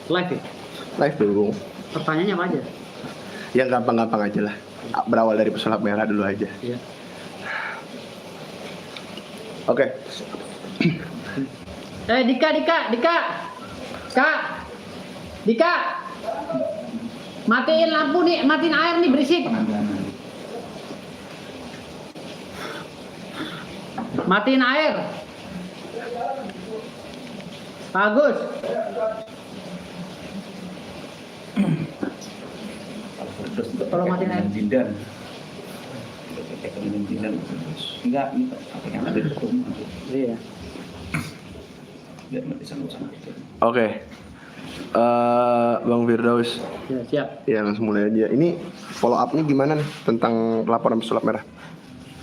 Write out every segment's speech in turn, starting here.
Live ya? Live dulu. Pertanyaannya apa aja? Yang gampang-gampang aja lah. Berawal dari pesulap merah dulu aja. Iya. Oke. Dika. Kak. Dika. Matiin lampu nih, matiin air nih berisik. Matiin air. Bagus. Tolong matiin air. Jindan. Enggak, apa yang ada di rumah. Iya. Biar nanti sama-sama. Oke. Bang Firdaus. Ya, siap. Ya, langsung mulai aja. Ini follow up-nya gimana nih tentang laporan pesulap merah?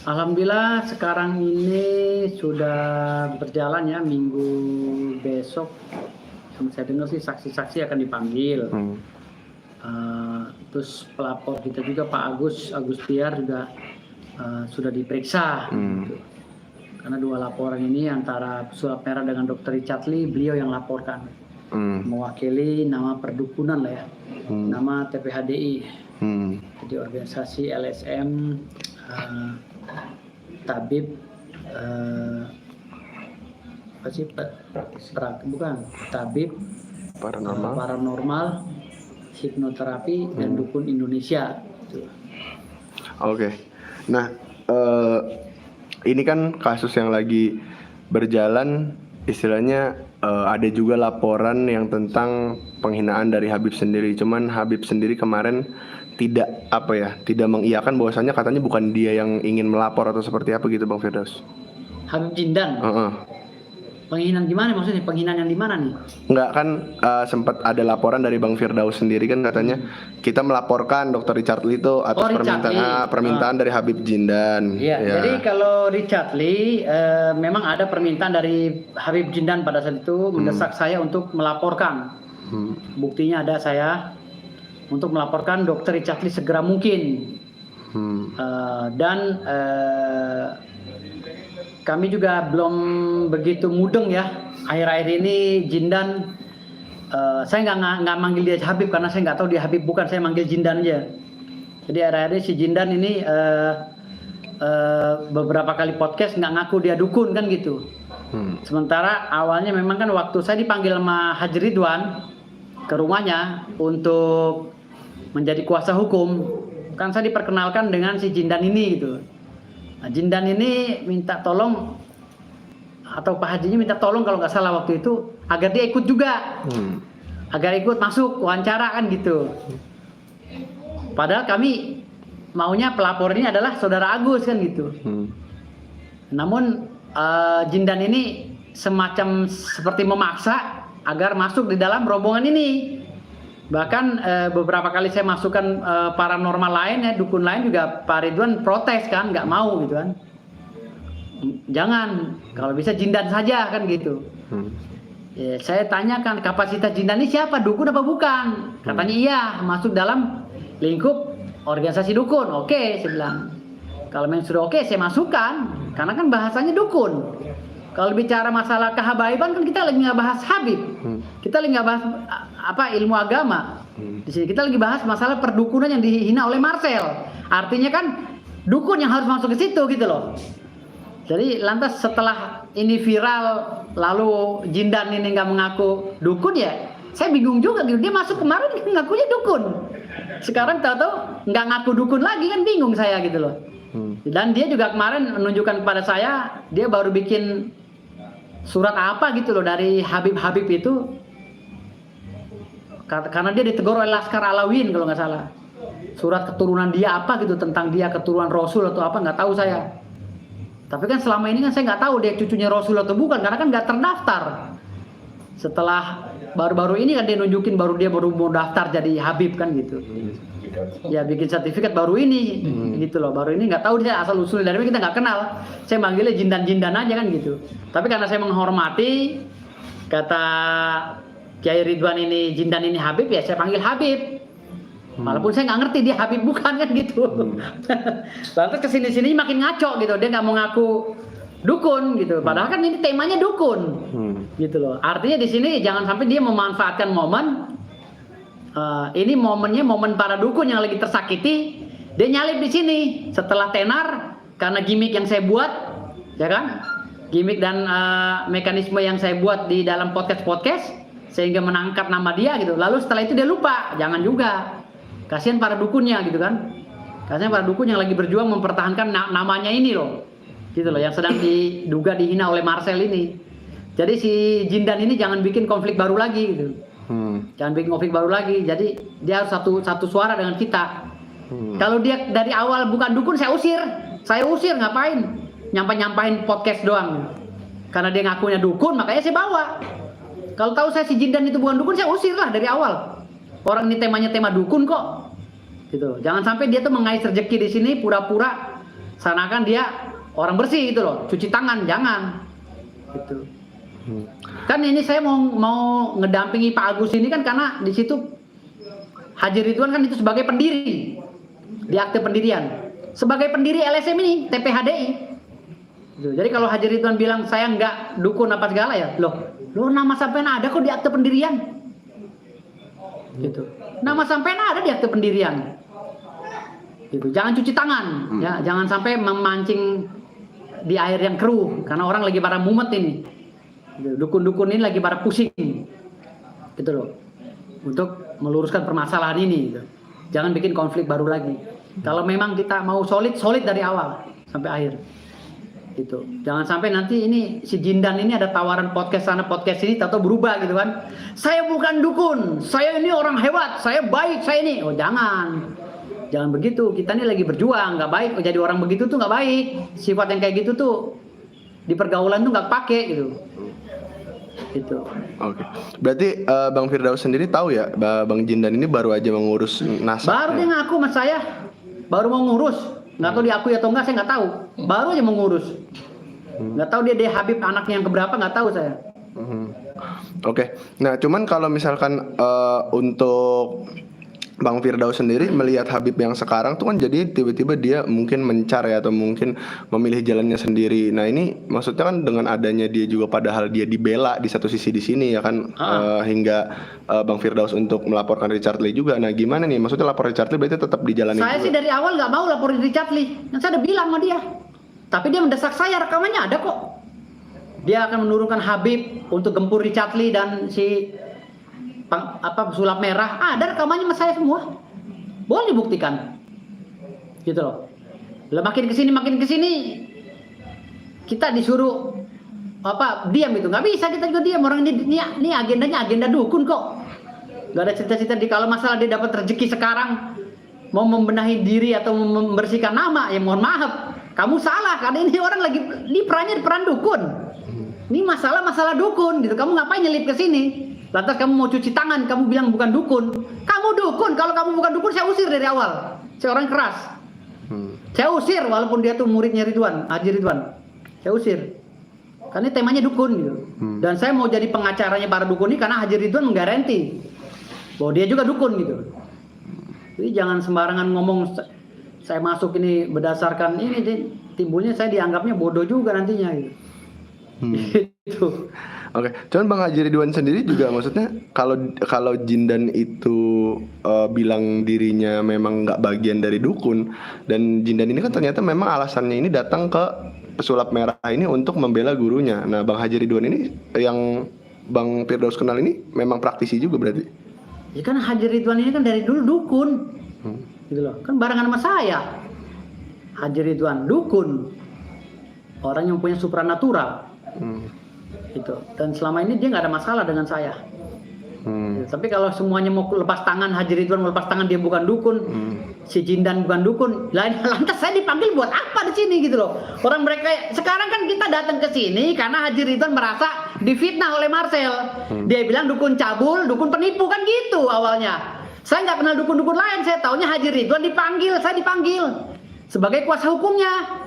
Alhamdulillah sekarang ini sudah berjalan ya, minggu besok. Saya dengar sih saksi-saksi akan dipanggil. Terus pelapor kita juga Pak Agus Tiar juga sudah diperiksa. Gitu. Karena 2 laporan ini antara pesulap merah dengan Dr. Richard Lee, beliau yang laporkan. Mewakili nama perdukunan lah ya, nama TPHDI. Jadi organisasi LSM, tabib, apa sih? Bukan, tabib, paranormal, hipnoterapi, dan dukun Indonesia. Gitu. Oke. Nah, ini kan kasus yang lagi berjalan, istilahnya ada juga laporan yang tentang penghinaan dari Habib sendiri. Cuman Habib sendiri kemarin tidak mengiyakan bahwasannya katanya bukan dia yang ingin melapor atau seperti apa gitu Bang Firdaus. Habib Jindan. Penghinaan gimana maksudnya? Penghinaan yang di mana nih? Enggak kan, sempat ada laporan dari Bang Firdaus sendiri kan katanya kita melaporkan Dr. Richard Lee itu atas permintaan dari Habib Jindan. Iya, ya. Jadi kalau Richard Lee memang ada permintaan dari Habib Jindan pada saat itu mendesak saya untuk melaporkan. Buktinya ada saya untuk melaporkan Dr. Richard Lee segera mungkin. Dan kami juga belum begitu mudeng ya. Akhir-akhir ini Jindan, saya nggak manggil dia Habib karena saya nggak tahu dia Habib bukan, saya manggil Jindan aja. Jadi akhir-akhir ini si Jindan ini beberapa kali podcast nggak ngaku dia dukun kan gitu. Sementara awalnya memang kan waktu saya dipanggil sama Haji Ridwan ke rumahnya untuk menjadi kuasa hukum, kan saya diperkenalkan dengan si Jindan ini gitu. Nah, Jindan ini minta tolong, atau Pak Hajinya minta tolong kalau nggak salah waktu itu, agar dia ikut juga, agar ikut masuk wawancara kan gitu. Padahal kami maunya pelapor ini adalah saudara Agus kan gitu. Namun Jindan ini semacam seperti memaksa agar masuk di dalam rombongan ini. Bahkan beberapa kali saya masukkan paranormal lain ya, dukun lain juga Pak Ridwan protes kan, nggak mau gitu kan. Jangan, kalau bisa Jindan saja kan gitu. Ya, saya tanyakan kapasitas Jindan ini siapa, dukun apa bukan? Katanya iya, masuk dalam lingkup organisasi dukun. Oke, saya bilang. Kalau memang sudah oke, saya masukkan. Karena kan bahasanya dukun. Kalau bicara masalah kehabaiban kan kita lagi nggak bahas Habib, kita lagi nggak bahas ilmu agama. Di sini kita lagi bahas masalah perdukunan yang dihina oleh Marcel. Artinya kan dukun yang harus masuk ke situ gitu loh. Jadi lantas setelah ini viral, lalu Jindan ini nggak mengaku dukun ya, saya bingung juga gitu. Dia masuk kemarin ngakunya dukun, sekarang tahu-tahu nggak ngaku dukun lagi kan, bingung saya gitu loh. Dan dia juga kemarin menunjukkan kepada saya, dia baru bikin surat apa gitu loh dari Habib-Habib itu, karena dia ditegur oleh Laskar Alawin kalau nggak salah. Surat keturunan dia apa gitu, tentang dia keturunan Rasul atau apa, nggak tahu saya. Tapi kan selama ini kan saya nggak tahu dia cucunya Rasul atau bukan, karena kan nggak terdaftar. Setelah baru-baru ini kan dia nunjukin dia baru mau daftar jadi Habib kan gitu. Ya bikin sertifikat baru ini gitu loh, baru ini nggak tahu dia asal usul dari mana, kita nggak kenal. Saya manggilnya Jindan aja kan gitu. Tapi karena saya menghormati kata Kiai Ridwan ini Jindan ini Habib, ya saya panggil Habib. Walaupun saya nggak ngerti dia Habib bukan kan gitu. Lantas kesini-sini makin ngaco gitu, dia nggak mau ngaku dukun gitu. Padahal kan ini temanya dukun gitu loh. Artinya di sini jangan sampai dia memanfaatkan momen ini momennya momen para dukun yang lagi tersakiti, dia nyalip di sini setelah tenar karena gimmick yang saya buat, ya kan? Gimmick dan mekanisme yang saya buat di dalam podcast sehingga menangkap nama dia gitu. Lalu setelah itu dia lupa, jangan juga. Kasihan para dukunnya gitu kan. Kasihan para dukun yang lagi berjuang mempertahankan namanya ini loh. Gitu loh, yang sedang diduga dihina oleh Marcel ini. Jadi si Jindan ini jangan bikin konflik baru lagi gitu. Jangan bikin konflik baru lagi. Jadi dia harus satu suara dengan kita. Kalau dia dari awal bukan dukun, saya usir. Saya usir, ngapain? Nyampain podcast doang. Karena dia ngakunya dukun, makanya saya bawa. Kalau tahu saya si Jindan itu bukan dukun, saya usir lah dari awal. Orang ini temanya tema dukun kok. Gitu. Jangan sampai dia tuh mengais rezeki di sini pura-pura seakan dia orang bersih gitu loh. Cuci tangan, jangan. Gitu. Kan ini saya mau ngedampingi Pak Agus ini kan karena di situ Haji Ridwan kan itu sebagai pendiri di akte pendirian, sebagai pendiri LSM ini TPHDI. Jadi kalau Haji Ridwan bilang saya nggak dukun apa segala ya, loh nama sampean ada kok di akte pendirian, gitu. Nama sampean ada di akte pendirian, gitu. Jangan cuci tangan, ya, jangan sampai memancing di air yang keruh karena orang lagi pada mumet ini. Dukun-dukun ini lagi pada pusing gitu loh untuk meluruskan permasalahan ini gitu. Jangan bikin konflik baru lagi. Kalau memang kita mau solid dari awal sampai akhir gitu. Jangan sampai nanti ini si Jindan ini ada tawaran podcast sana podcast sini atau berubah gitu kan. Saya bukan dukun, saya ini orang hebat, saya baik, saya ini. Oh jangan begitu. Kita ini lagi berjuang, nggak baik. Jadi orang begitu tuh nggak baik. Sifat yang kayak gitu tuh di pergaulan tuh nggak pakai gitu. Gitu. Oke. Berarti Bang Firdaus sendiri tahu ya, Bang Jindan ini baru aja mengurus nasab. Baru dia ngaku sama saya, baru mau ngurus. Nggak tahu diakui atau enggak, saya nggak tahu. Baru aja mau ngurus. Nggak tahu dia Habib anaknya yang keberapa, nggak tahu saya. Oke. Nah, cuman kalau misalkan untuk Bang Firdaus sendiri melihat Habib yang sekarang tuh kan jadi tiba-tiba dia mungkin mencar ya atau mungkin memilih jalannya sendiri. Nah ini maksudnya kan dengan adanya dia juga padahal dia dibela di satu sisi di sini ya kan hingga Bang Firdaus untuk melaporkan Richard Lee juga. Nah gimana nih maksudnya lapor Richard Lee berarti tetap dijalani? Saya juga? Sih dari awal nggak mau laporin Richard Lee. Yang saya udah bilang sama dia. Tapi dia mendesak saya, rekamannya ada kok. Dia akan menurunkan Habib untuk gempur Richard Lee dan si sulap merah, ada rekamannya sama saya semua, boleh dibuktikan, gitu loh. Lah makin kesini kita disuruh diam itu, nggak bisa kita juga diam. Orang ini agendanya agenda dukun kok, nggak ada cerita-cerita di kalau masalah dia dapat rezeki sekarang mau membenahi diri atau membersihkan nama, ya mohon maaf, kamu salah karena ini orang lagi perannya peran dukun. Ini masalah dukun, gitu. Kamu ngapain nyelip ke sini? Lantas kamu mau cuci tangan, kamu bilang bukan dukun. Kamu dukun, kalau kamu bukan dukun saya usir dari awal. Saya orang keras. Saya usir walaupun dia tuh muridnya Ridwan, Haji Ridwan. Saya usir. Karena temanya dukun gitu. Dan saya mau jadi pengacaranya para dukun ini karena Haji Ridwan menggaranti bahwa dia juga dukun gitu. Jadi jangan sembarangan ngomong saya masuk ini berdasarkan ini timbulnya saya dianggapnya bodoh juga nantinya gitu. Gitu. Oke, cuman Bang Haji Ridwan sendiri juga maksudnya kalau Jindan itu bilang dirinya memang nggak bagian dari dukun dan Jindan ini kan ternyata memang alasannya ini datang ke pesulap merah ini untuk membela gurunya. Nah, Bang Haji Ridwan ini yang Bang Firdaus kenal ini memang praktisi juga berarti? Ya kan Haji Ridwan ini kan dari dulu dukun, gitu loh. Kan barengan sama saya. Haji Ridwan dukun, orang yang punya supranatural. Gitu. Dan selama ini dia nggak ada masalah dengan saya. Gitu. Tapi kalau semuanya mau lepas tangan, Haji Ridwan mau lepas tangan dia bukan dukun, si Jindan bukan dukun, lantas saya dipanggil buat apa di sini gitu loh. Orang mereka sekarang kan kita datang ke sini karena Haji Ridwan merasa difitnah oleh Marcel. Dia bilang dukun cabul, dukun penipu kan gitu awalnya. Saya nggak kenal dukun-dukun lain, saya taunya Haji Ridwan dipanggil, saya dipanggil sebagai kuasa hukumnya.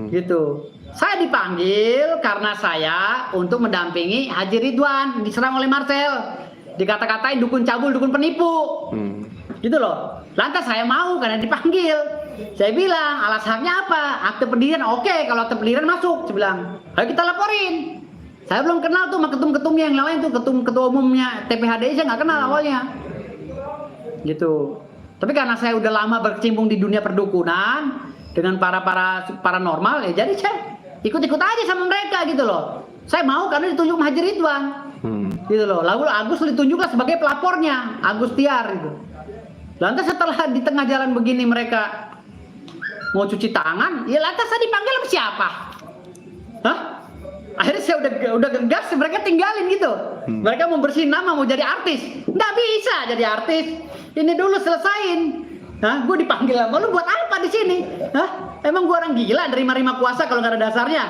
Gitu. Saya dipanggil karena saya untuk mendampingi Haji Ridwan diserang oleh Marcel, dikata-katain dukun cabul, dukun penipu, gitu loh. Lantas saya mau karena dipanggil. Saya bilang alasannya apa? Akte pendirian, oke, kalau akte pendirian masuk. Saya bilang, ayo kita laporin. Saya belum kenal tuh sama ketum-ketumnya yang lain tuh, ketua umumnya TPHDI saya nggak kenal awalnya. gitu. Tapi karena saya udah lama berkecimpung di dunia perdukunan dengan para paranormal, ya jadi saya ikut-ikut aja sama mereka gitu loh. Saya mau karena ditunjuk Haji Ridwan, gitu loh. Lalu Agus ditunjuklah sebagai pelapornya, Agus Tiar gitu. Lantas setelah di tengah jalan begini mereka mau cuci tangan, ya lantas saya dipanggil sama siapa? Hah? Akhirnya saya udah gegas, mereka tinggalin gitu. Mereka mau bersihin nama, mau jadi artis. Nggak bisa jadi artis. Ini dulu selesain. Hah? Gue dipanggil sama lu buat apa di sini? Hah? Emang gue orang gila nerima kuasa kalau nggak ada dasarnya?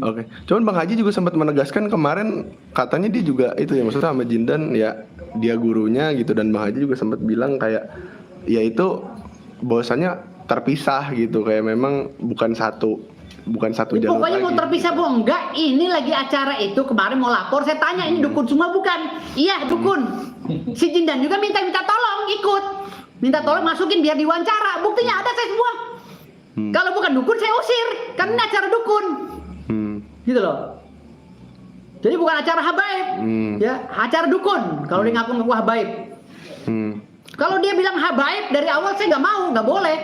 Oke. Cuman Bang Haji juga sempat menegaskan kemarin katanya dia juga itu ya, maksudnya sama Jindan ya dia gurunya gitu, dan Bang Haji juga sempat bilang kayak ya itu bahwasanya terpisah gitu, kayak memang bukan satu Ya, jalur pokoknya lagi. mau terpisah bu enggak, ini lagi acara itu kemarin mau lapor, saya tanya ini dukun semua bukan? Iya dukun. Si Jindan juga minta tolong ikut, minta tolong masukin biar diwawancara, buktinya ada saya semua. Kalau bukan dukun saya usir, karena ini acara dukun, gitu loh. Jadi bukan acara habaib, ya acara dukun. Kalau dia ngaku habaib, kalau dia bilang habaib dari awal saya nggak mau, nggak boleh,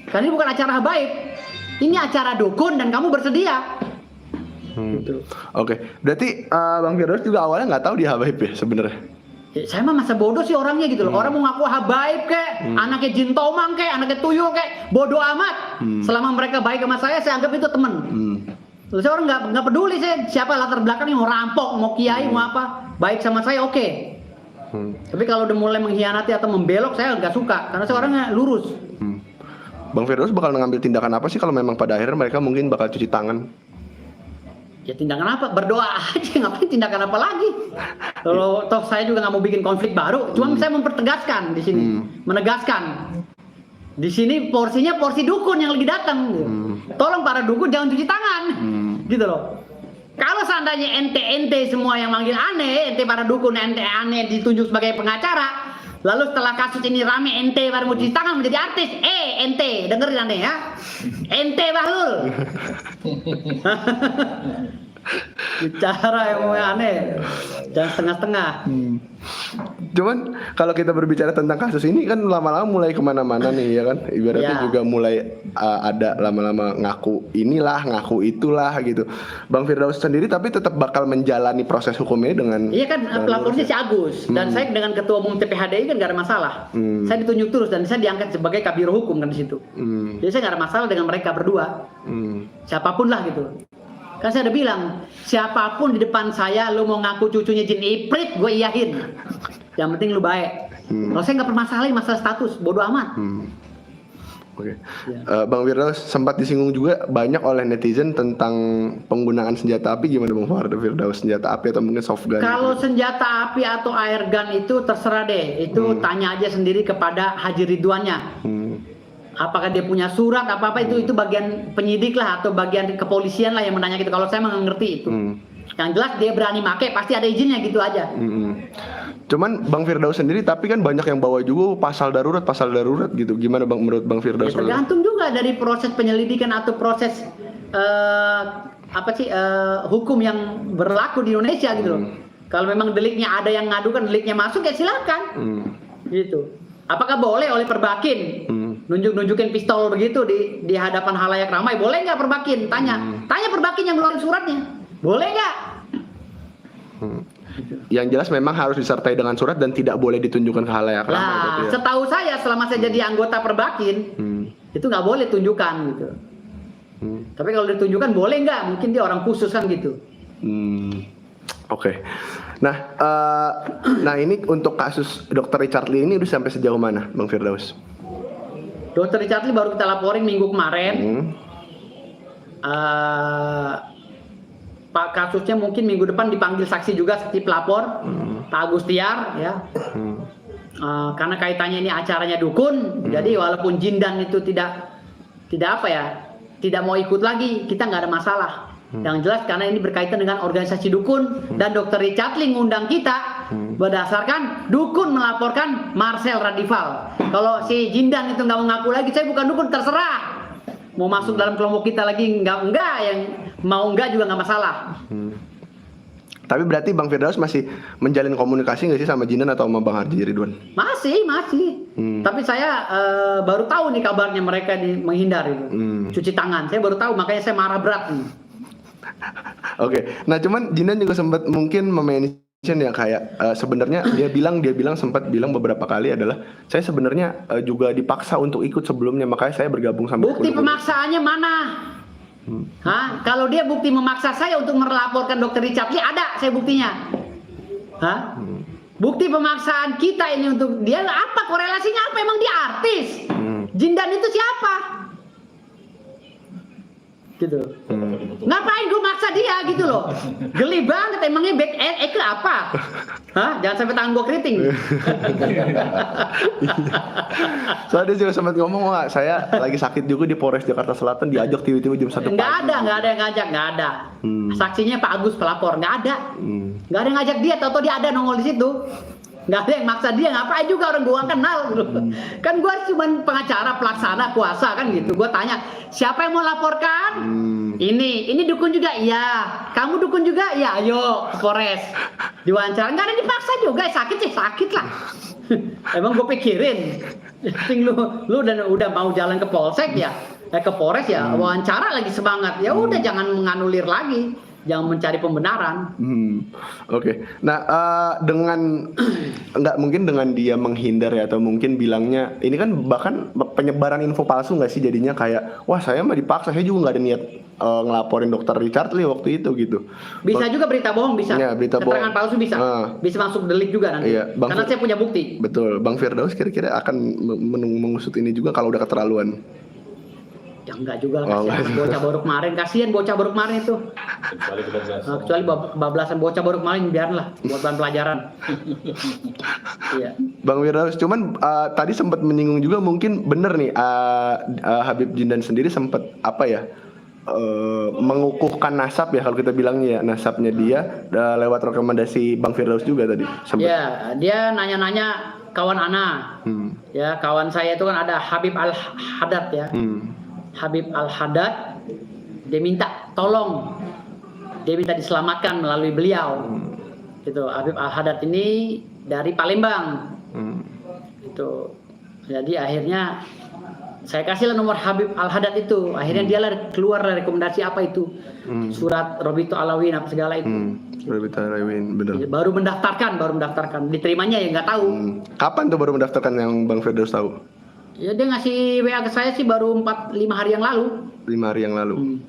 karena ini bukan acara habaib. Ini acara dukun dan kamu bersedia. Gitu. Oke. Berarti Bang Firdaus juga awalnya nggak tahu dia habaib ya sebenarnya. Ya, saya mah masa bodoh sih orangnya gitu loh. Orang mau ngaku habaib kek, anaknya Jin Tomang kek, anaknya Tuyul kek, bodoh amat. Selama mereka baik sama saya anggap itu temen. Terus saya orang nggak peduli saya siapa latar belakangnya, mau rampok, mau kiai, mau apa, baik sama saya oke. Tapi kalau udah mulai mengkhianati atau membelok saya nggak suka, karena saya orangnya lurus. Bang Firdaus bakal ngambil tindakan apa sih kalau memang pada akhirnya mereka mungkin bakal cuci tangan? Ya tindakan apa? Berdoa aja, ngapain tindakan apa lagi? Kalau toh saya juga nggak mau bikin konflik baru, cuma saya mempertegaskan di sini, menegaskan. Di sini porsinya porsi dukun yang lagi datang. Tolong para dukun jangan cuci tangan, gitu loh. Kalau seandainya ente semua yang manggil aneh, ente para dukun ente aneh ditunjuk sebagai pengacara. Lalu setelah kasus ini rame ente baru mau cuci tangan menjadi artis. Ente dengerin aneh ya. Ente Bahlul. Bicara yang aneh. Jangan setengah-setengah. Cuman kalau kita berbicara tentang kasus ini kan lama-lama mulai kemana-mana nih ya kan. Ibaratnya juga mulai ada lama-lama ngaku inilah, ngaku itulah gitu. Bang Firdaus sendiri tapi tetap bakal menjalani proses hukum ini dengan. Iya kan pelapornya si Agus dan saya dengan ketua umum TPHDI kan gak ada masalah. Saya ditunjuk terus dan saya diangkat sebagai kabiro hukum kan di situ. Jadi saya gak ada masalah dengan mereka berdua. Siapapun lah gitu. Kan saya udah bilang, siapapun di depan saya lu mau ngaku cucunya jin iprit, gue iyahin. Yang penting lu baik. Kalau saya nggak permasalahin masalah status, bodo amat. Oke. Bang Firdaus sempat disinggung juga banyak oleh netizen tentang penggunaan senjata api, gimana Bang Firdaus, senjata api atau mungkin soft gun? Kalau gitu? senjata api atau air gun itu terserah deh, itu tanya aja sendiri kepada Haji Ridwannya. Apakah dia punya surat apa itu bagian penyidik lah atau bagian kepolisian lah yang menanya gitu. Kalau saya nggak ngerti itu. Yang jelas dia berani make pasti ada izinnya gitu aja. Cuman Bang Firdaus sendiri tapi kan banyak yang bawa juga pasal darurat gitu. Gimana Bang menurut Bang Firdaus? Ya, tergantung juga dari proses penyelidikan atau proses hukum yang berlaku di Indonesia gitu loh. Kalau memang deliknya ada yang ngadukan, deliknya masuk ya silakan. Gitu. Apakah boleh oleh Perbakin nunjukin pistol begitu di hadapan halayak ramai? Boleh nggak Perbakin? Tanya Perbakin yang ngeluarin suratnya. Boleh nggak? Yang jelas memang harus disertai dengan surat dan tidak boleh ditunjukkan ke halayak ramai. Nah, setahu saya selama saya jadi anggota Perbakin itu nggak boleh tunjukkan gitu. Tapi kalau ditunjukkan boleh nggak? Mungkin dia orang khusus kan gitu. Oke. Nah ini untuk kasus Dr. Richard Lee ini udah sampai sejauh mana Bang Firdaus? Dr. Richard Lee baru kita laporin minggu kemarin. Pak kasusnya mungkin minggu depan dipanggil saksi juga seperti pelapor Pak Agus Tiar ya. Karena kaitannya ini acaranya dukun, jadi walaupun Jindan itu tidak mau ikut lagi, kita nggak ada masalah. Yang jelas karena ini berkaitan dengan organisasi dukun dan Dr. Richard Lee ngundang kita berdasarkan dukun melaporkan Marcel Radival. Kalau si Jindan itu nggak mau ngaku lagi, saya bukan dukun, terserah. Mau masuk dalam kelompok kita lagi enggak yang mau enggak juga nggak masalah. Tapi berarti Bang Firdaus masih menjalin komunikasi nggak sih sama Jindan atau sama Bang Haji Ridwan? Masih. Tapi saya baru tahu nih kabarnya mereka menghindar itu. Cuci tangan. Saya baru tahu, makanya saya marah berat nih. Oke. Nah, cuman Jindan juga sempat mungkin mention ya kayak sebenarnya dia bilang sempat bilang beberapa kali adalah saya sebenarnya juga dipaksa untuk ikut sebelumnya, makanya saya bergabung sama Bukti pemaksaannya mana? Hah? Kalau dia bukti memaksa saya untuk melaporkan Dr. Richard Lee, ada saya buktinya. Hah? Bukti pemaksaan kita ini untuk dia apa korelasinya apa? Emang dia artis? Jindan itu siapa? Gitu. Ngapain gue maksa dia gitu loh? Geli banget emangnya back end ke apa? Hah? Jangan sampai tangan gue keriting. Soalnya dia juga sempat ngomong, wah saya lagi sakit juga di Polres Jakarta Selatan, diajak tiba-tiba jam 1 pagi. Nggak ada yang ngajak, nggak ada. Saksinya Pak Agus pelapor, nggak ada. Nggak ada yang ngajak dia, tau dia ada nongol di situ. Nggak ada yang maksa dia, ngapain juga orang gua kenal gitu. Kan gua cuma pengacara pelaksana kuasa kan gitu. Gua tanya, siapa yang mau laporkan? Ini dukun juga, iya. Kamu dukun juga, iya. Ayo ke Polres. Diwawancara, nggak ada dipaksa juga, sakit lah. Emang gue pikirin, lu udah mau jalan ke Polsek ya, ke Polres ya, wawancara lagi semangat. Ya udah jangan menganulir lagi. Jangan mencari pembenaran. Oke. Nah, dengan nggak mungkin dengan dia menghindar ya, atau mungkin bilangnya ini kan bahkan penyebaran info palsu nggak sih jadinya kayak wah saya mah dipaksa, saya juga nggak ada niat ngelaporin Dr. Richard Lee waktu itu gitu. Bisa juga berita bohong bisa. Ya, berita keterangan bohong. palsu bisa. Bisa masuk delik juga nanti. Iya, karena saya punya bukti. Betul. Bang Firdaus kira-kira akan mengusut ini juga kalau udah keterlaluan. Ya enggak juga lah, kasihan bocah baru kemarin, kasihan bocah baru kemarin itu. Kecuali bablasan bocah baru kemarin, biarlah buat bahan pelajaran. Iya. Bang Firdaus, cuman tadi sempat menyinggung juga mungkin bener nih Habib Jindan sendiri sempat apa ya mengukuhkan nasab ya kalau kita bilangnya ya, nasabnya dia lewat rekomendasi Bang Firdaus juga tadi. Iya, dia nanya-nanya kawan Ana. Ya, kawan saya itu kan ada Habib Al-Haddad ya. Habib Al-Haddad, dia minta tolong, dia minta diselamatkan melalui beliau. Gitu. Habib Al-Haddad ini dari Palembang. Gitu. Jadi akhirnya saya kasihlah nomor Habib Al-Haddad itu. Akhirnya dia keluar rekomendasi apa itu, surat Robito Alawin apa segala itu. Robito Alawin, benar. Baru mendaftarkan. Diterimanya ya nggak tahu. Kapan tuh baru mendaftarkan yang Bang Firdaus tahu? Ya dia ngasih WA ke saya sih baru 4-5 hari yang lalu. 5 hari yang lalu.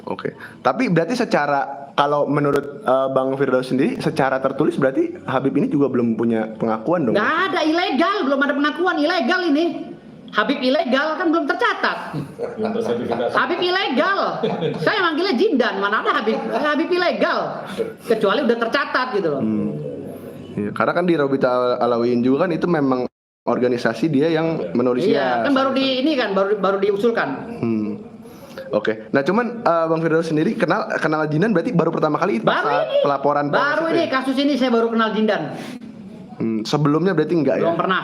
Oke. Tapi berarti secara kalau menurut Bang Firdaus sendiri secara tertulis berarti Habib ini juga belum punya pengakuan dong? Nggak ada, ilegal, belum ada pengakuan, ilegal ini. Habib ilegal kan belum tercatat. Habib ilegal. Saya manggilnya Jindan, mana ada Habib ilegal. Kecuali udah tercatat gitu loh. Ya, karena kan di Robito Alawin juga kan itu memang organisasi dia yang menulisnya. Iya, kan baru diusulkan. Oke. Nah, cuman Bang Firdaus sendiri kenal Jindan berarti baru pertama kali saat pelaporan baru ini kasus ini saya baru kenal Jindan. Sebelumnya berarti enggak ya? Belum pernah.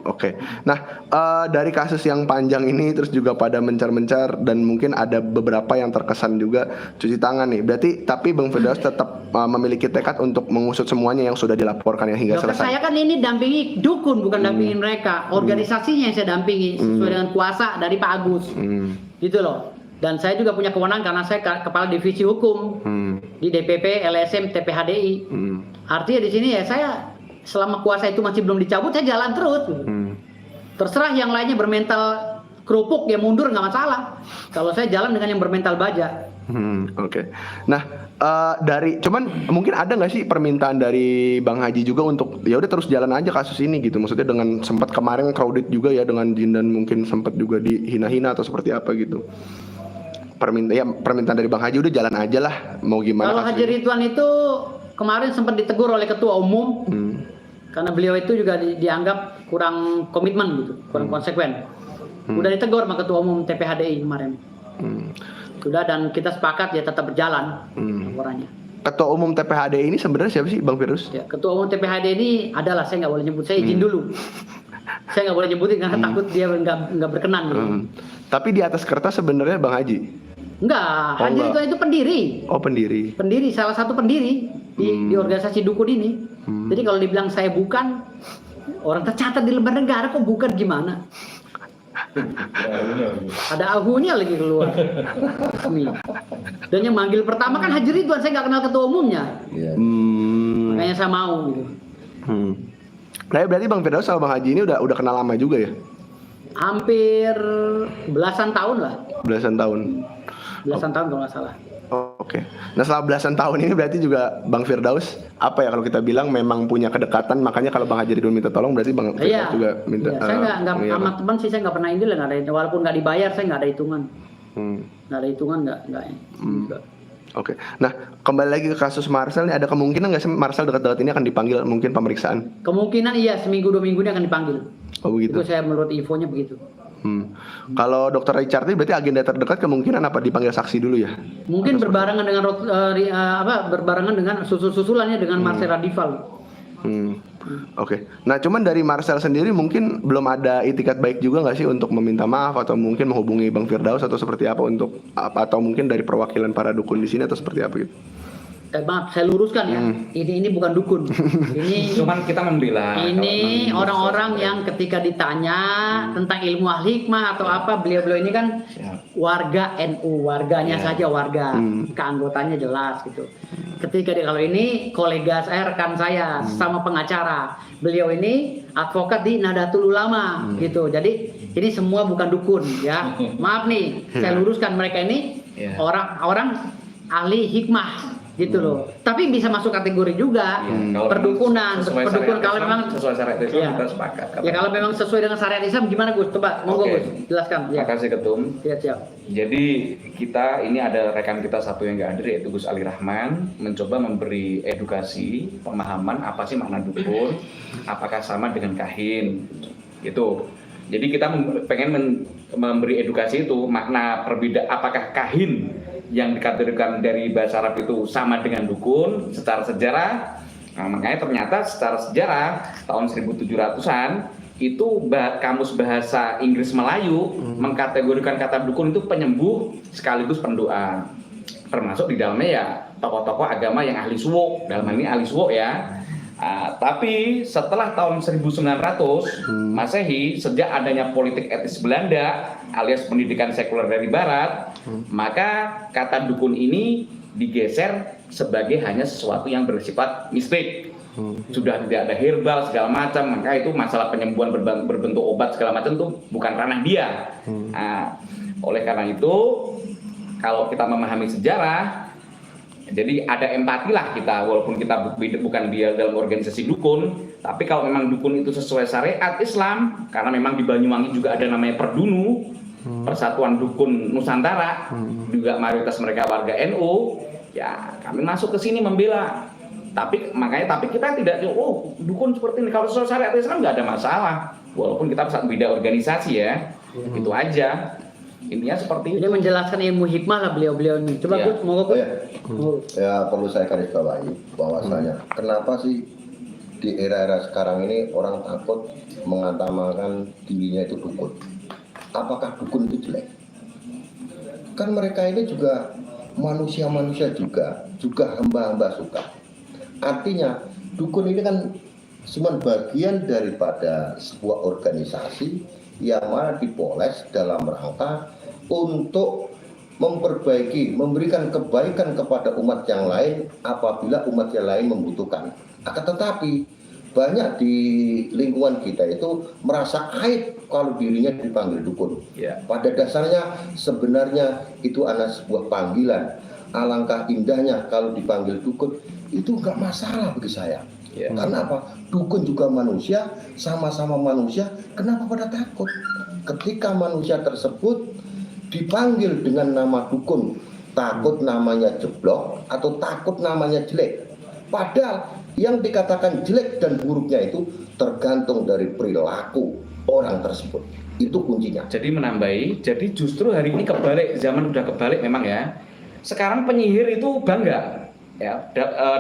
Oke. Nah, dari kasus yang panjang ini terus juga pada mencar-mencar dan mungkin ada beberapa yang terkesan juga cuci tangan nih. Berarti tapi Bang Firdaus tetap memiliki tekad untuk mengusut semuanya yang sudah dilaporkan ya hingga selesai. Saya kan ini dampingi dukun bukan dampingin mereka. Organisasinya yang saya dampingi sesuai dengan kuasa dari Pak Agus. Gitu loh. Dan saya juga punya kewenangan karena saya kepala divisi hukum di DPP, LSM, TPHDI. Artinya di sini ya saya selama kuasa itu masih belum dicabut saya jalan terus. Terserah yang lainnya bermental kerupuk ya mundur nggak masalah. Kalau saya jalan dengan yang bermental baja. Oke. Nah, cuman mungkin ada nggak sih permintaan dari Bang Haji juga untuk ya udah terus jalan aja kasus ini gitu. Maksudnya dengan sempat kemarin crowded juga ya dengan Jindan mungkin sempat juga dihina-hina atau seperti apa gitu. Permintaan dari Bang Haji udah jalan aja lah, mau gimana. Kalau Haji Ridwan itu kemarin sempat ditegur oleh ketua umum karena beliau itu juga dianggap kurang komitmen gitu, kurang konsekuen. Udah ditegur sama ketua umum TPHDI kemarin. Sudah, dan kita sepakat ya tetap berjalan laporannya. Ketua umum TPHDI ini sebenarnya siapa sih Bang Firdaus? Ya, ketua umum TPHDI ini adalah saya nggak boleh nyebut, saya izin dulu. Saya nggak boleh nyebutin karena takut dia nggak berkenan. Gitu. Tapi di atas kertas sebenarnya Bang Haji? Enggak, Haji Ridwan itu pendiri. Oh pendiri. Pendiri, salah satu pendiri. di organisasi dukun ini. Jadi kalau dibilang saya bukan, orang tercatat di lembar negara kok bukan gimana? Ada ahunya lagi keluar. Nih. Dan yang manggil pertama kan Haji Ridwan, saya nggak kenal ketua umumnya. Makanya saya mau gitu. Nah, berarti Bang Firdaus sama Bang Haji ini udah kenal lama juga ya? Hampir belasan tahun lah. Belasan tahun Kalau nggak salah. Oke. Nah, setelah belasan tahun ini berarti juga Bang Firdaus apa ya kalau kita bilang memang punya kedekatan, makanya kalau Bang Haji Ridwan minta tolong berarti Bang Firdaus juga minta. Iya. Saya nggak sama teman sih, saya nggak pernah ini lah, nggak ada, walaupun nggak dibayar saya nggak ada hitungan. Nggak ada hitungan nggak. Oke. Nah, kembali lagi ke kasus Marcel nih, ada kemungkinan nggak sih Marcel dekat-dekat ini akan dipanggil mungkin pemeriksaan? Kemungkinan iya, seminggu 2 minggu ini akan dipanggil. Oh begitu. Itu saya menurut infonya begitu. Kalau Dokter Richard ini berarti agenda terdekat kemungkinan apa dipanggil saksi dulu ya? Mungkin berbarengan dengan berbarengan dengan susulannya dengan Marcel Radival. Oke. Nah, cuman dari Marcel sendiri mungkin belum ada itikat baik juga nggak sih untuk meminta maaf atau mungkin menghubungi Bang Firdaus atau seperti apa untuk atau mungkin dari perwakilan para dukun di sini atau seperti apa gitu? Maaf, saya luruskan ya. Ini bukan dukun. Ini Cuman kita membela. ini orang-orang yang ketika ditanya tentang ilmu hikmah atau apa, beliau-beliau ini kan warga NU, warganya saja warga, keanggotaannya jelas gitu. Ketika kalau ini kolega saya, rekan saya, sama pengacara, beliau ini advokat di Nahdlatul Ulama gitu. Jadi ini semua bukan dukun ya. Maaf nih, saya luruskan, mereka ini orang-orang ahli hikmah gitu loh. Tapi bisa masuk kategori juga perdukunan, kalau memang sesuai syariat Islam kita sepakat. Ya kalau memang sesuai dengan syariat Islam gimana Gus? Coba monggo Gus, jelaskan. Terima kasih Ketum. Siap. Jadi kita ini ada rekan kita satu yang nggak hadir yaitu Gus Ali Rahman, mencoba memberi edukasi, pemahaman apa sih makna dukun, apakah sama dengan kahin, gitu. Jadi kita pengen memberi edukasi itu makna perbedaan, apakah kahin yang dikategorikan dari bahasa Arab itu sama dengan dukun secara sejarah. Nah, makanya ternyata secara sejarah tahun 1700-an itu kamus bahasa Inggris Melayu mengkategorikan kata dukun itu penyembuh sekaligus pendoa. Termasuk di dalamnya ya tokoh-tokoh agama yang ahli suwo, dalam hal ini ahli suwo ya. Tapi setelah tahun 1900 Masehi, sejak adanya politik etis Belanda alias pendidikan sekuler dari Barat, maka kata dukun ini digeser sebagai hanya sesuatu yang bersifat mistik. Sudah tidak ada herbal segala macam, maka itu masalah penyembuhan berbentuk obat segala macam itu bukan ranah dia. Oleh karena itu, kalau kita memahami sejarah, jadi ada empati lah kita, walaupun kita bukan dia dalam organisasi dukun, tapi kalau memang dukun itu sesuai syariat Islam, karena memang di Banyuwangi juga ada namanya Perdunu, Persatuan Dukun Nusantara, juga mayoritas mereka warga NU, ya kami masuk ke sini membela. Tapi kita tidak, dukun seperti ini, kalau sesuai syariat Islam nggak ada masalah, walaupun kita beda organisasi ya, itu aja. Intinya seperti itu. Ini menjelaskan ilmu hikmah lah beliau-beliau ini. Coba Gus, monggo Gus. Ya perlu saya garis bawahi bahwasanya kenapa sih di era-era sekarang ini orang takut mengatakan dirinya itu dukun. Apakah dukun itu jelek? Kan mereka ini juga manusia-manusia juga hamba-hamba suka. Artinya dukun ini kan cuma bagian daripada sebuah organisasi yang mana dipoles dalam rangka untuk memperbaiki, memberikan kebaikan kepada umat yang lain apabila umat yang lain membutuhkan. Akan tetapi banyak di lingkungan kita itu merasa aib kalau dirinya dipanggil dukun. Pada dasarnya sebenarnya itu adalah sebuah panggilan. Alangkah indahnya kalau dipanggil dukun, itu enggak masalah bagi saya. Karena apa? Dukun juga manusia, sama-sama manusia. Kenapa pada takut? Ketika manusia tersebut dipanggil dengan nama dukun, takut namanya jeblok atau takut namanya jelek. Padahal yang dikatakan jelek dan buruknya itu tergantung dari perilaku orang tersebut. Itu kuncinya. Jadi menambahi, jadi justru hari ini kebalik, zaman udah kebalik memang ya. Sekarang penyihir itu bangga. Ya,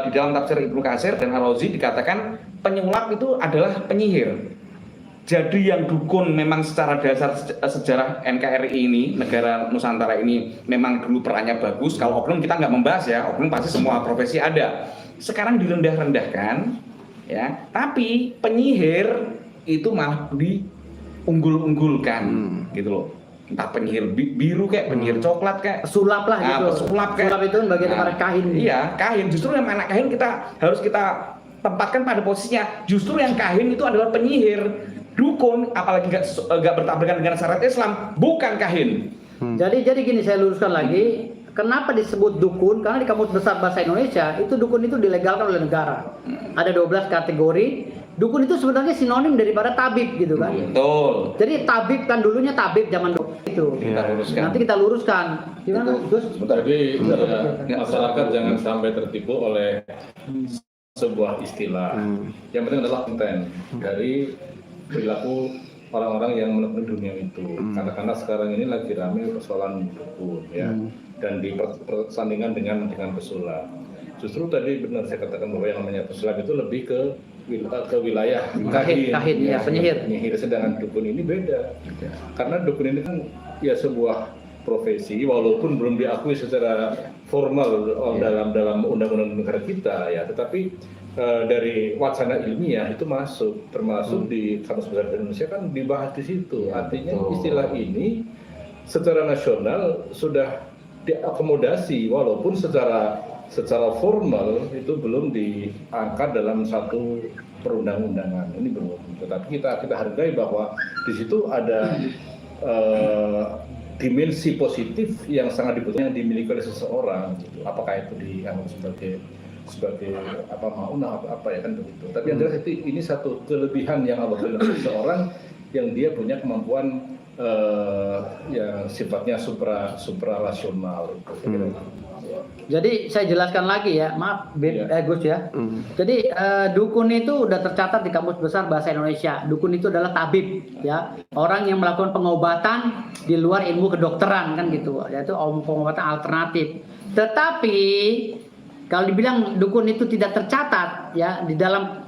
di dalam tafsir Ibnu Katsir dan Al-Razi dikatakan penyulap itu adalah penyihir. jadi yang dukun memang secara dasar sejarah NKRI ini, negara Nusantara ini memang dulu perannya bagus. Kalau oknum kita nggak membahas ya, oknum pasti semua profesi ada. Sekarang direndah-rendahkan, ya. Tapi penyihir itu malah diunggul-unggulkan, gitu loh. Entah penyihir biru kayak penyihir coklat kayak Sulap lah gitu. Sulap kayak. Sulap itu bagian dari kahin. Iya, kahin. Justru yang anak kahin harus kita tempatkan pada posisinya. Justru yang kahin itu adalah penyihir. Dukun, apalagi nggak bertabrakan dengan syariat Islam, bukan kahin. Jadi gini, saya luruskan lagi. Kenapa disebut dukun? Karena di Kamus Besar Bahasa Indonesia itu dukun itu dilegalkan oleh negara. Ada 12 kategori. Dukun itu sebenarnya sinonim daripada tabib gitu kan. Betul. Jadi tabib kan dulunya tabib zaman dulu itu. Kita luruskan. Nanti kita luruskan. Gimana, Gus? Jadi masyarakat jangan sampai tertipu oleh sebuah istilah. Yang penting adalah konten dari perilaku orang-orang yang menekuni dunia itu. Karena sekarang ini lagi ramai persoalan dukun ya, dan dipersandingkan dengan pesulap. Justru tadi benar saya katakan bahwa yang namanya pesulap itu lebih ke wilayah Kahin, ya, penyihir. Sedangkan dukun ini beda. Karena dukun ini kan ya sebuah profesi walaupun belum diakui secara formal dalam undang-undang negara kita ya, tetapi dari wacana ilmiah itu masuk, termasuk di Kamus Besar Indonesia kan dibahas di situ. Artinya istilah ini secara nasional sudah diakomodasi walaupun secara formal itu belum diangkat dalam satu perundang-undangan. Ini belum. Tetapi kita hargai bahwa di situ ada dimensi positif yang sangat dibutuhkan yang dimiliki oleh seseorang. Gitu. Apakah itu dianggap sebagai apa ya kan begitu. Tapi yang jelas ini satu kelebihan yang Allah berikan seseorang yang dia punya kemampuan yang sifatnya suprarasional. Jadi saya jelaskan lagi ya, maaf Gus ya. Jadi dukun itu udah tercatat di Kamus Besar Bahasa Indonesia. Dukun itu adalah tabib ya, orang yang melakukan pengobatan di luar ilmu kedokteran kan gitu, yaitu pengobatan alternatif. Tetapi kalau dibilang dukun itu tidak tercatat ya di dalam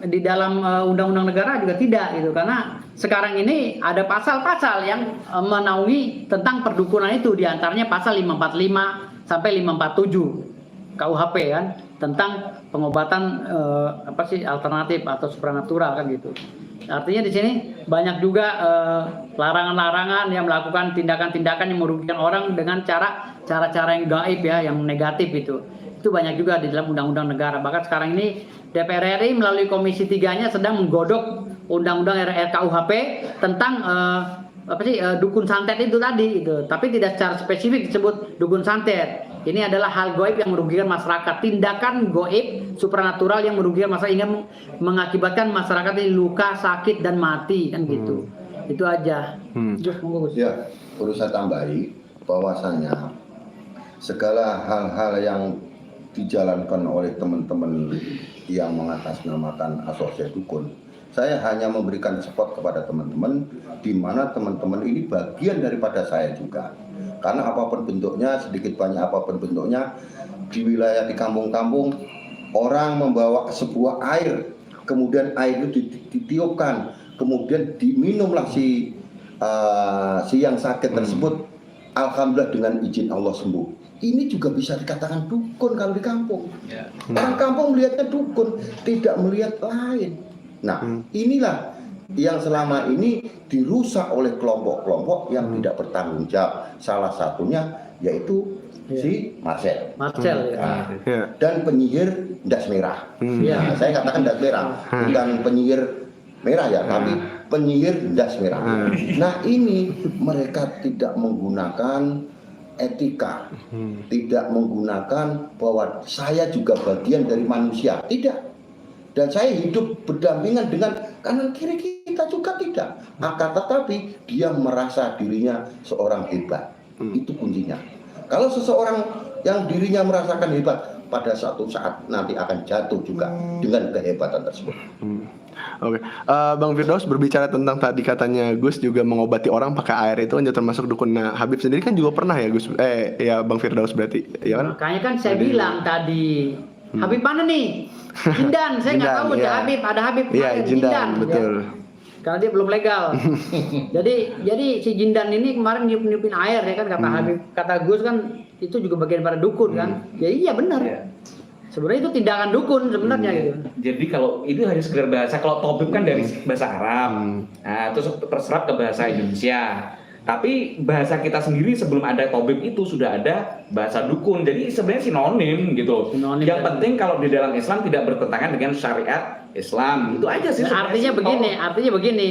undang-undang negara juga tidak gitu, karena sekarang ini ada pasal-pasal yang menaungi tentang perdukunan itu, diantaranya pasal 545 sampai 547 KUHP kan, tentang pengobatan alternatif atau supranatural kan gitu. Artinya di sini banyak juga larangan-larangan yang melakukan tindakan-tindakan yang merugikan orang dengan cara-cara yang gaib ya, yang negatif itu banyak juga di dalam undang-undang negara. Bahkan sekarang ini DPR RI melalui Komisi 3-nya sedang menggodok undang-undang RKUHP tentang dukun santet itu tadi itu. Tapi tidak secara spesifik disebut dukun santet. Ini adalah hal gaib yang merugikan masyarakat. Tindakan gaib supranatural yang merugikan masyarakat hingga mengakibatkan masyarakat ini luka, sakit dan mati kan gitu. Itu aja. Ya, perlu saya tambahi bahwasanya segala hal-hal yang dijalankan oleh teman-teman yang mengatasnamakan asosiasi dukun, saya hanya memberikan support kepada teman-teman, di mana teman-teman ini bagian daripada saya juga. Karena apapun bentuknya, sedikit banyak apapun bentuknya, di wilayah di kampung-kampung orang membawa sebuah air, kemudian air itu ditiupkan, kemudian diminumlah si yang sakit tersebut, alhamdulillah dengan izin Allah sembuh. Ini juga bisa dikatakan dukun kalau di kampung. Orang kampung melihatnya dukun, tidak melihat lain. Nah, inilah yang selama ini dirusak oleh kelompok-kelompok yang tidak bertanggung jawab. Salah satunya yaitu si Marcel ya. Dan penyihir das merah. Nah, saya katakan das merah, bukan penyihir merah ya, tapi penyihir das merah. Nah, ini mereka tidak menggunakan etika, tidak menggunakan bahwa saya juga bagian dari manusia, tidak. Dan saya hidup berdampingan dengan kanan kiri kita juga tidak. Akan tetapi dia merasa dirinya seorang hebat. Itu kuncinya. Kalau seseorang yang dirinya merasakan hebat, pada suatu saat nanti akan jatuh juga dengan kehebatan tersebut. Oke, Bang Firdaus berbicara tentang tadi katanya Gus juga mengobati orang pakai air, itu kan termasuk dukun. Nah, Habib sendiri kan juga pernah ya Gus, ya Bang Firdaus berarti, ya kan? Makanya kan saya bilang tadi, Habib mana nih? Jindan, saya nggak tahu ada Habib, Iya, Jindan, betul. karena dia belum legal. jadi si Jindan ini kemarin niupin air ya kan, kata Habib, kata Gus kan itu juga bagian pada dukun kan. Ya iya benar. Iya. Sebenarnya itu tindakan dukun sebenarnya gitu. Jadi kalau itu hanya sekedar bahasa, kalau tobib kan dari bahasa Arab, nah, terus terserap ke bahasa Indonesia. Tapi bahasa kita sendiri sebelum ada tobib itu sudah ada bahasa dukun. Jadi sebenarnya sinonim gitu. Sinonim, yang ya. penting kalau di dalam Islam tidak bertentangan dengan syariat Islam. Itu aja sih. Nah, sebenarnya. artinya begini.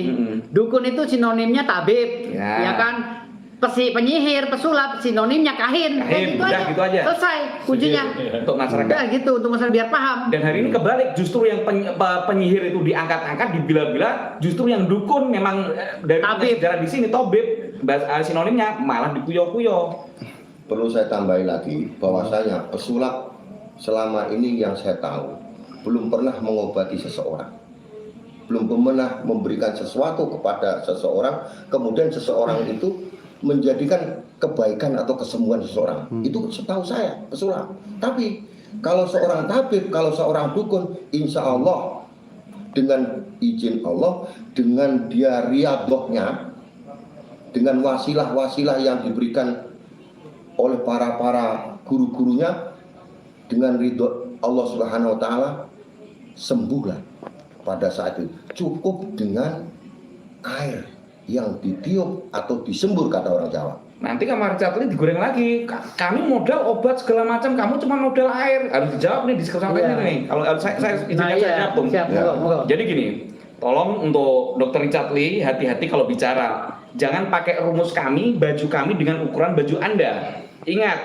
Dukun itu sinonimnya tabib, Ya. ya kan? Penyihir, pesulap, sinonimnya kahin. Kahin, Gitu udah, aja. gitu aja. Selesai kuncinya. Untuk masyarakat. Udah gitu untuk masyarakat biar paham. Dan hari ini kebalik, justru yang penyihir itu diangkat-angkat, dibila-bila, justru yang dukun memang dari Tabib. sejarah di sini tobib, sinonimnya malah dikuyo-kuyo. Perlu saya tambahin lagi bahwasanya pesulap selama ini yang saya tahu belum pernah mengobati seseorang, belum pernah memberikan sesuatu kepada seseorang, kemudian seseorang itu menjadikan kebaikan atau kesembuhan seseorang. Itu setahu saya pesulap. Tapi kalau seorang tabib, kalau seorang dukun, insya Allah dengan izin Allah, dengan dia riyadhahnya, dengan wasilah-wasilah yang diberikan oleh para guru-gurunya, dengan ridho Allah Subhanahu wa taala, sembuhlah pada saat itu. Cukup dengan air yang ditiup atau disembur, kata orang Jawa. Nanti kamar catli digoreng lagi. Kami modal obat segala macam, kamu cuma modal air. Harus dijawab nih di kesempatan Iya. ini nih. Kalau saya izinkan iya, saya jawab, Bung. siap, Ya. moga. Jadi gini, tolong untuk Dokter Richard Lee hati-hati kalau bicara. Jangan pakai rumus kami, baju kami dengan ukuran baju Anda. Ingat,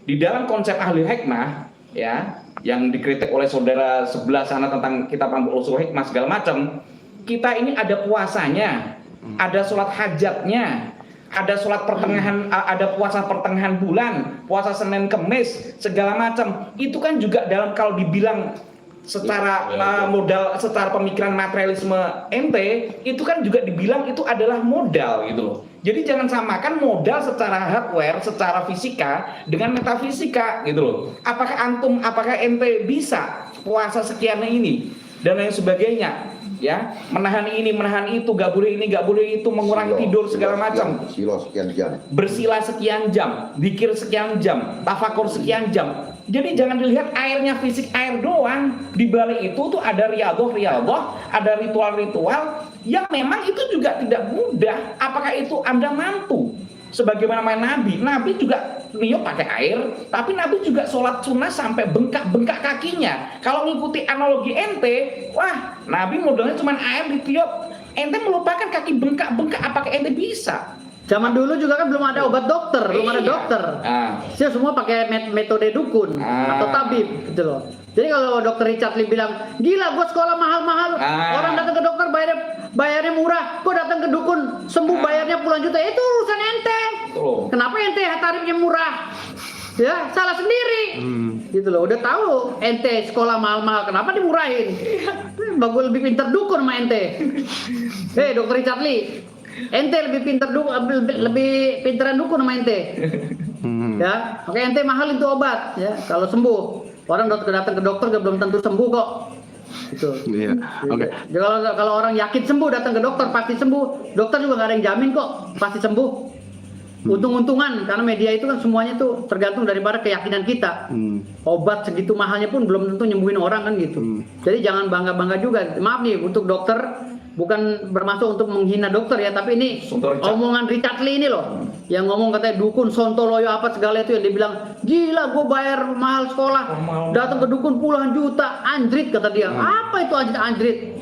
di dalam konsep ahli hikmah ya, yang dikritik oleh saudara sebelah sana tentang kitab Ushul Hikmah segala macam, kita ini ada puasanya, ada sholat hajatnya, ada sholat pertengahan, ada puasa pertengahan bulan, puasa Senin Kemis segala macam. Itu kan juga dalam, kalau dibilang secara modal, secara pemikiran materialisme ente, itu kan juga dibilang itu adalah modal gitu loh. Jadi jangan samakan modal secara hardware, secara fisika dengan metafisika gitu loh. Apakah ente bisa puasa sekian ini dan lain sebagainya, ya, menahan ini, menahan itu, gak boleh ini, gak boleh itu, mengurangi tidur segala macam. Silo sekian jam. Bersila sekian jam, zikir sekian jam, tafakur sekian jam. Jadi jangan dilihat airnya fisik air doang. Di balik itu tuh ada riyadhah, ada ritual-ritual yang memang itu juga tidak mudah. Apakah itu Anda mampu? Sebagaimana Nabi juga niup pakai air, tapi Nabi juga sholat sunnah sampai bengkak-bengkak kakinya. Kalau ngikuti analogi ente, wah, Nabi modalnya cuma air ditiup, ente melupakan kaki bengkak-bengkak, apakah ente bisa? Zaman dulu juga kan belum ada obat dokter, belum ada Iya. dokter. Ah. Dia semua pakai metode dukun atau tabib gitu loh. Jadi kalau Dokter Richard Lee bilang, gila gua sekolah mahal-mahal, orang datang ke dokter bayarnya murah, gua datang ke dukun sembuh bayarnya puluhan juta, itu urusan ente. Tuh. Kenapa ente tarifnya murah? Ya salah sendiri. Gitu loh. Udah tahu ente sekolah mahal-mahal, kenapa dimurahin? Bagus lebih pintar dukun sama ente. Hei Dokter Richard Lee, ente lebih pintar lebih pintaran dukun sama ente. Ya, oke ente mahal itu obat ya. Kalau sembuh, orang datang ke dokter belum tentu sembuh kok. Gitu. Iya. Oke. Jadi kalau orang yakin sembuh datang ke dokter pasti sembuh. Dokter juga nggak ada yang jamin kok pasti sembuh. Untung-untungan karena media itu kan semuanya tuh tergantung daripada keyakinan kita. Obat segitu mahalnya pun belum tentu nyembuhin orang kan gitu. Jadi jangan bangga-bangga juga. Maaf nih untuk dokter, bukan bermaksud untuk menghina dokter ya, tapi ini omongan Richard Lee ini loh, yang ngomong katanya dukun sontoloyo apa segala itu, yang dibilang gila gue bayar mahal sekolah, datang ke dukun puluhan juta, anjrit kata dia. Apa itu anjrit?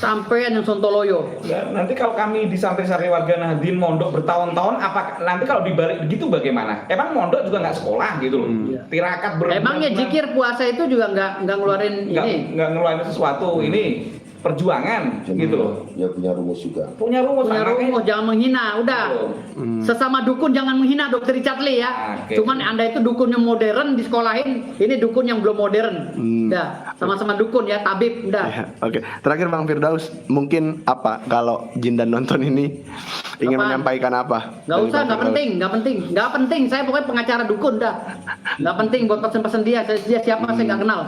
Sampean yang sontoloyo. Nanti kalau kami di Santrisari Warga Nahdien mondok bertahun-tahun, apa nanti kalau dibalik begitu bagaimana? Emang mondok juga nggak sekolah gitu loh. Tirakat Emangnya zikir puasa itu juga nggak ngeluarin ini? nggak ngeluarin sesuatu ini perjuangan gitu loh. Ya punya rumus juga. Punya rumus, Punya makanya- rumus, jangan menghina, udah. Sesama dukun jangan menghina Dokter Richard Lee ya. Oke. Cuman Anda itu dukun yang modern disekolahin, ini dukun yang belum modern. Udah, sama-sama dukun ya, tabib, udah. Ya, oke. Terakhir Bang Firdaus, mungkin apa kalau Jindan nonton ini ingin Apa? menyampaikan apa? Nggak dari usah, Bang nggak Firdaus? nggak penting. Saya pokoknya pengacara dukun dah. Nggak penting buat pesen-pesen dia siapa saya nggak kenal.